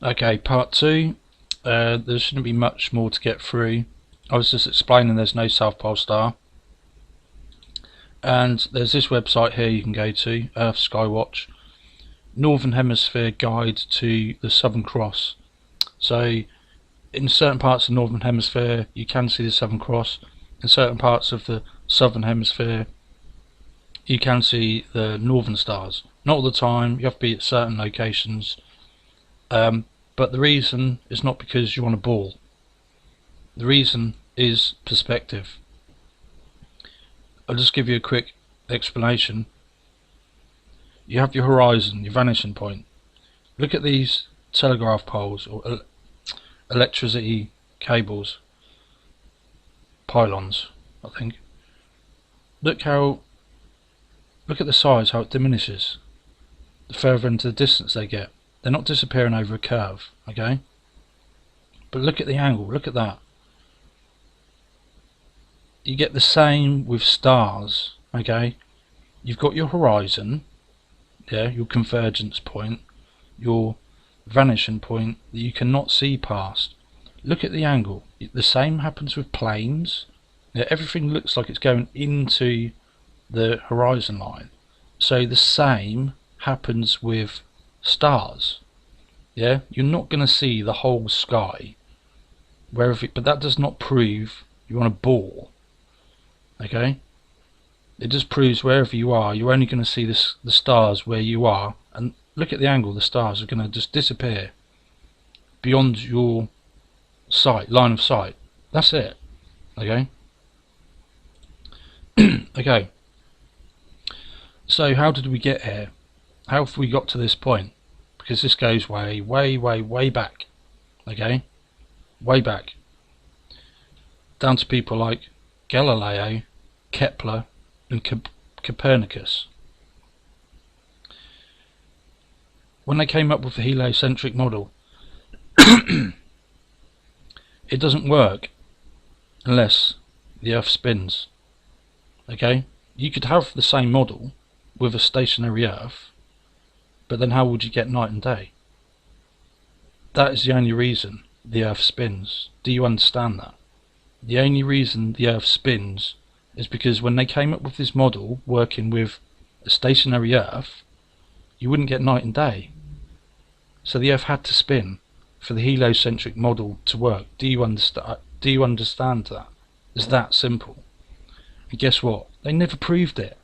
Okay, part two. There shouldn't be much more to get through. I was just explaining there's no South Pole star. And there's this website here you can go to, Earth Skywatch. Northern Hemisphere Guide to the Southern Cross. So in certain parts of the Northern Hemisphere you can see the Southern Cross. In certain parts of the Southern Hemisphere you can see the Northern Stars. Not all the time, you have to be at certain locations. But the reason is not because you want a ball. The reason is perspective. I'll just give you a quick explanation. You have your horizon, your vanishing point. Look at these telegraph poles or electricity cables, pylons, I think. Look at the size, how it diminishes the further into the distance they get. They're not disappearing over a curve, okay? But look at the angle, look at that. You get the same with stars, okay? You've got your horizon, yeah, your convergence point, your vanishing point that you cannot see past. Look at the angle. The same happens with planes. Yeah, everything looks like it's going into the horizon line. So the same happens with stars. Yeah, you're not going to see the whole sky but that does not prove you're on a ball. Okay, it just proves wherever you are, you're only going to see the stars where you are, and look at the angle. The stars are going to just disappear beyond your line of sight. That's it. Okay. Okay. So how did we get here? How have we got to this point? Because this goes way, way, way, way back. Okay, way back. Down to people like Galileo, Kepler, and Copernicus. When they came up with the heliocentric model, it doesn't work unless the Earth spins. Okay, you could have the same model with a stationary Earth, but then how would you get night and day? That is the only reason the Earth spins. Do you understand that? The only reason the Earth spins is because when they came up with this model working with a stationary Earth, you wouldn't get night and day. So the Earth had to spin for the heliocentric model to work. Do you understand that? It's that simple. And guess what? They never proved it.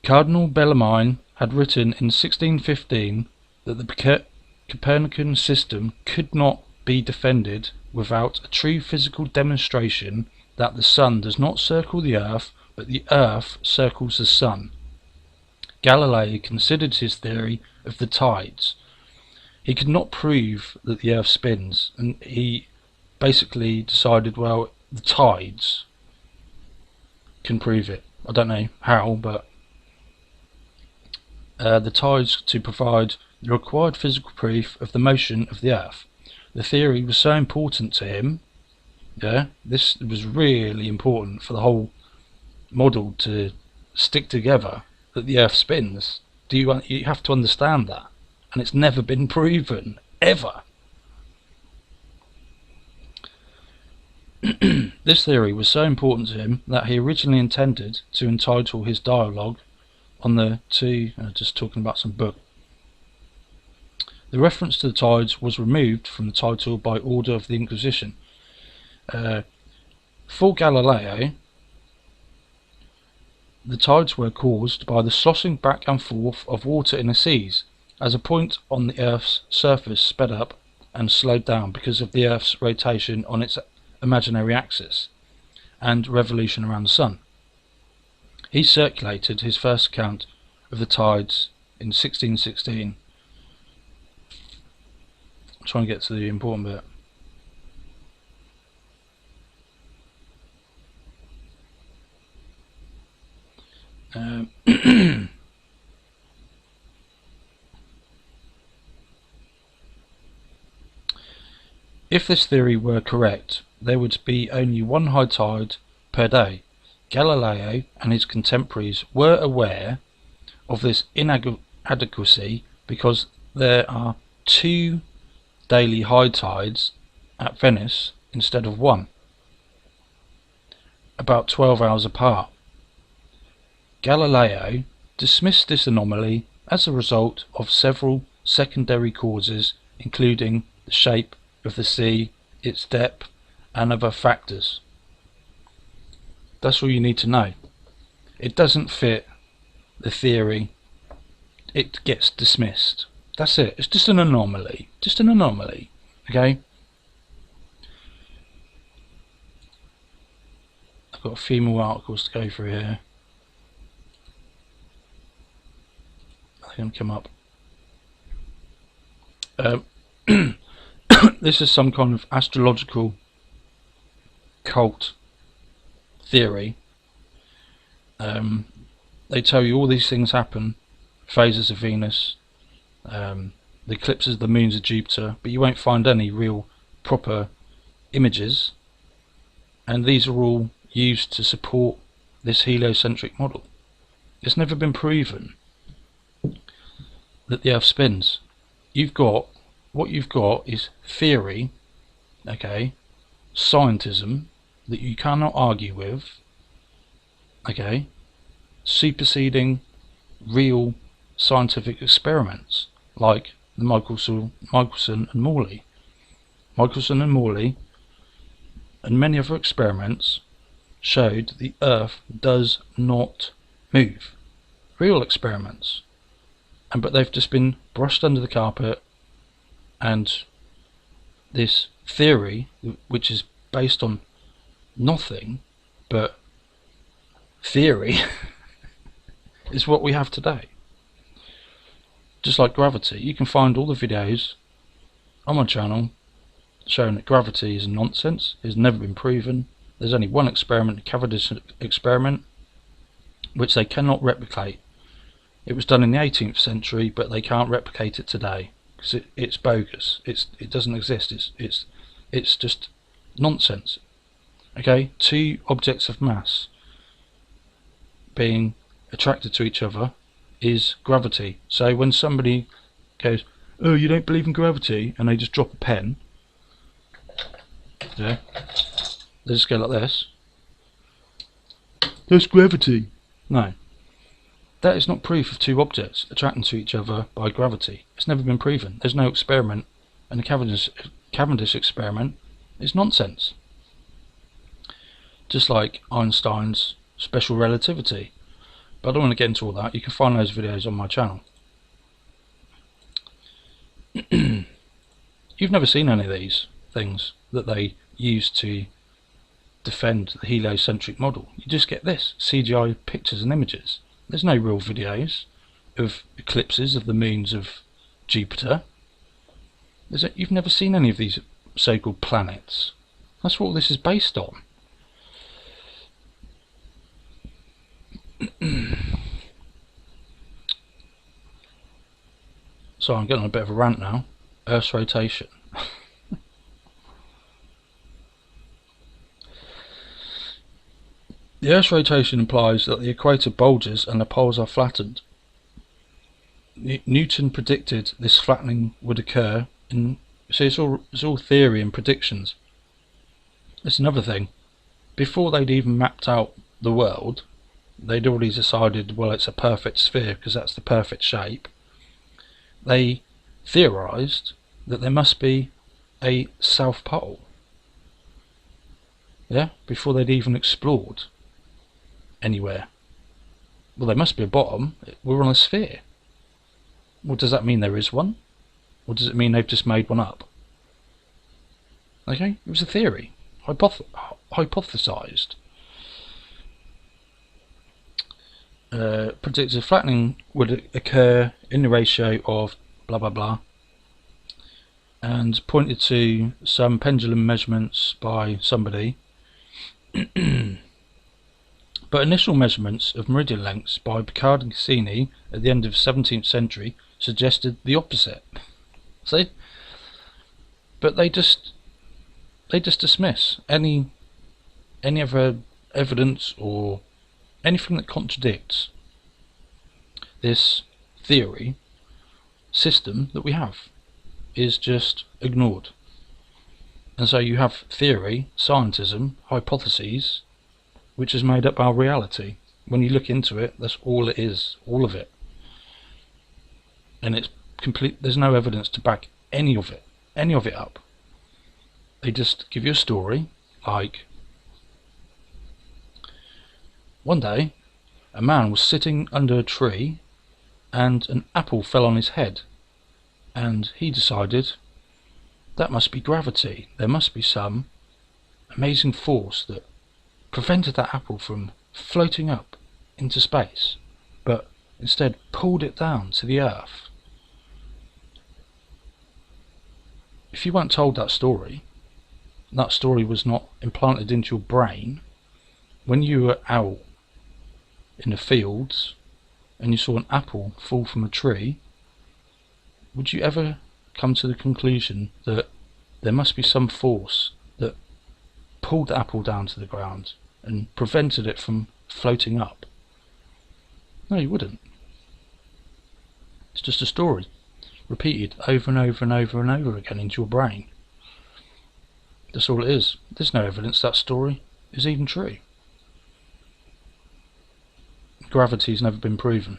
Cardinal Bellarmine had written in 1615 that the Copernican system could not be defended without a true physical demonstration that the sun does not circle the Earth, but the Earth circles the sun. Galileo considered his theory of the tides. He could not prove that the Earth spins, and he basically decided, well, the tides can prove it. I don't know how, but the tides to provide the required physical proof of the motion of the Earth. The theory was so important to him, yeah, this was really important for the whole model to stick together, that the Earth spins. You have to understand that, and it's never been proven, ever. This theory was so important to him that he originally intended to entitle his dialogue on the just talking about some book. The reference to the tides was removed from the title by order of the Inquisition. For Galileo, the tides were caused by the sloshing back and forth of water in the seas, as a point on the Earth's surface sped up and slowed down because of the Earth's rotation on its imaginary axis and revolution around the sun. He circulated his first account of the tides in 1616. I'm trying to get to the important bit. If this theory were correct, there would be only one high tide per day. Galileo and his contemporaries were aware of this inadequacy because there are 2 daily high tides at Venice instead of 1, about 12 hours apart. Galileo dismissed this anomaly as a result of several secondary causes, including the shape of the sea, its depth, and other factors. That's all you need to know. It doesn't fit the theory. It gets dismissed. That's it. It's just an anomaly. Just an anomaly. Okay? I've got a few more articles to go through here. I think come up. This is some kind of astrological cult theory. They tell you all these things happen, phases of Venus, the eclipses of the moons of Jupiter, but you won't find any real proper images, and these are all used to support this heliocentric model. It's never been proven that the Earth spins. What you've got is theory, okay, scientism that you cannot argue with, okay, superseding real scientific experiments like the Michelson and Morley. Michelson and Morley and many other experiments showed the Earth does not move. Real experiments. But they've just been brushed under the carpet, and this theory, which is based on nothing but theory, is what we have today. Just like gravity, you can find all the videos on my channel showing that gravity is nonsense. It's never been proven. There's only one experiment, the Cavendish experiment, which they cannot replicate. It was done in the 18th century, but they can't replicate it today because it's bogus. It doesn't exist. It's just nonsense. Okay, 2 objects of mass being attracted to each other is gravity. So when somebody goes, "Oh, you don't believe in gravity," and they just drop a pen, yeah, they just go like this. That's gravity. No. That is not proof of 2 objects attracting to each other by gravity. It's never been proven. There's no experiment, and the Cavendish experiment is nonsense. Just like Einstein's special relativity. But I don't want to get into all that. You can find those videos on my channel. You've never seen any of these things that they use to defend the heliocentric model. You just get this, CGI pictures and images. There's no real videos of eclipses of the moons of Jupiter. You've never seen any of these so-called planets. That's what this is based on. So I'm getting on a bit of a rant now. Earth's rotation. The Earth's rotation implies that the equator bulges and the poles are flattened. Newton predicted this flattening would occur, and so it's all theory and predictions. That's another thing. Before they'd even mapped out the world, they'd already decided, well, it's a perfect sphere because that's the perfect shape. They theorized that there must be a south pole. Yeah, before they'd even explored anywhere. Well, there must be a bottom. We're on a sphere. Well, does that mean there is one? Or does it mean they've just made one up? Okay, it was a theory. Hypothesized. Predicted flattening would occur in the ratio of blah blah blah, and pointed to some pendulum measurements by somebody. But initial measurements of meridian lengths by Picard and Cassini at the end of the 17th century suggested the opposite. See? But they just dismiss any other evidence or anything that contradicts this theory, system that we have is just ignored. And so you have theory, scientism, hypotheses, which has made up our reality. When you look into it, that's all it is, all of it. And it's complete. There's no evidence to back any of it up. They just give you a story, like one day a man was sitting under a tree and an apple fell on his head, and he decided that must be gravity. There must be some amazing force that prevented that apple from floating up into space, but instead pulled it down to the earth. If you weren't told that story was not implanted into your brain, when you were out in the fields and you saw an apple fall from a tree, would you ever come to the conclusion that there must be some force that pulled the apple down to the ground and prevented it from floating up? No, you wouldn't. It's just a story repeated over and over and over and over again into your brain. That's all it is. There's no evidence that story is even true. Gravity's never been proven.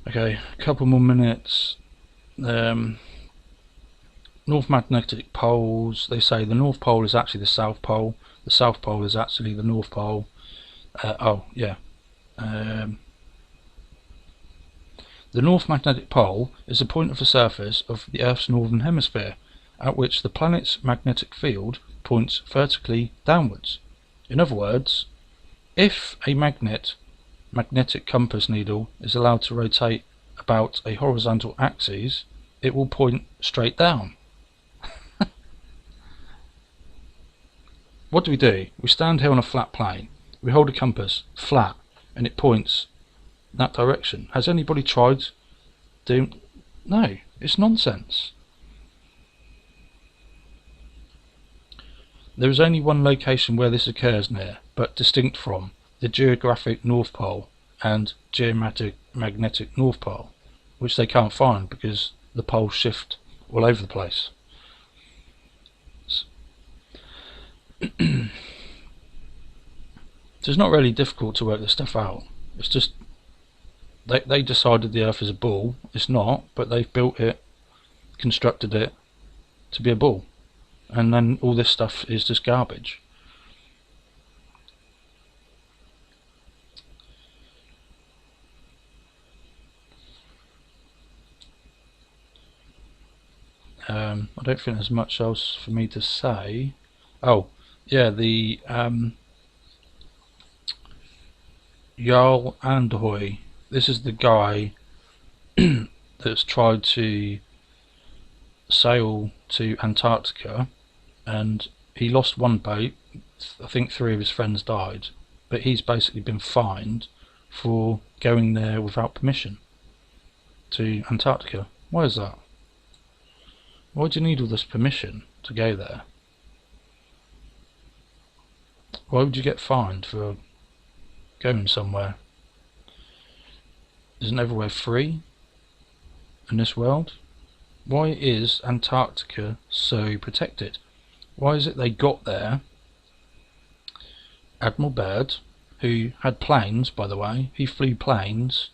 Okay, a couple more minutes. North magnetic poles. They say the North Pole is actually the South Pole. The South Pole is actually the North Pole. The North Magnetic Pole is a point of the surface of the Earth's northern hemisphere, at which the planet's magnetic field points vertically downwards. In other words, if a magnetic compass needle is allowed to rotate about a horizontal axis, it will point straight down. What do? We stand here on a flat plane, we hold a compass flat, and it points that direction. Has anybody tried doing? No, it's nonsense. There is only one location where this occurs near, but distinct from, the geographic North Pole and magnetic North Pole, which they can't find because the poles shift all over the place. So it's not really difficult to work this stuff out. It's just they decided the Earth is a ball. It's not, but they've built it, constructed it to be a ball, and then all this stuff is just garbage. I don't think there's much else for me to say. Oh, yeah, the Jarl Andhoy. This is the guy that's tried to sail to Antarctica, and he lost one boat. I think 3 of his friends died, but he's basically been fined for going there without permission to Antarctica. Why is that? Why do you need all this permission to go there? Why would you get fined for going somewhere? Isn't everywhere free in this world? Why is Antarctica so protected? Why is it they got there? Admiral Byrd, who had planes, by the way, he flew planes,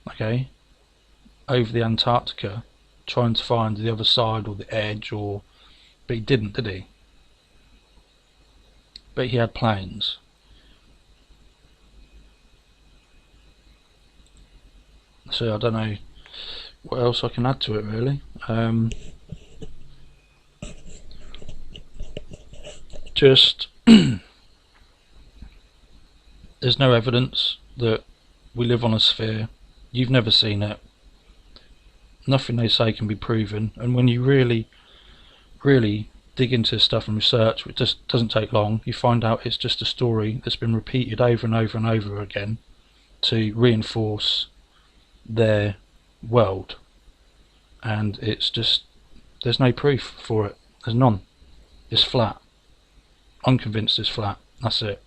okay, over the Antarctica, trying to find the other side or the edge, but he didn't, did he? But he had planes. So I don't know what else I can add to it, really. Just there's no evidence that we live on a sphere. You've never seen it. Nothing they say can be proven, and when you really dig into stuff and research, which just doesn't take long, you find out it's just a story that's been repeated over and over and over again to reinforce their world, and it's just, there's no proof for it. There's none. It's flat. I'm convinced it's flat. That's it.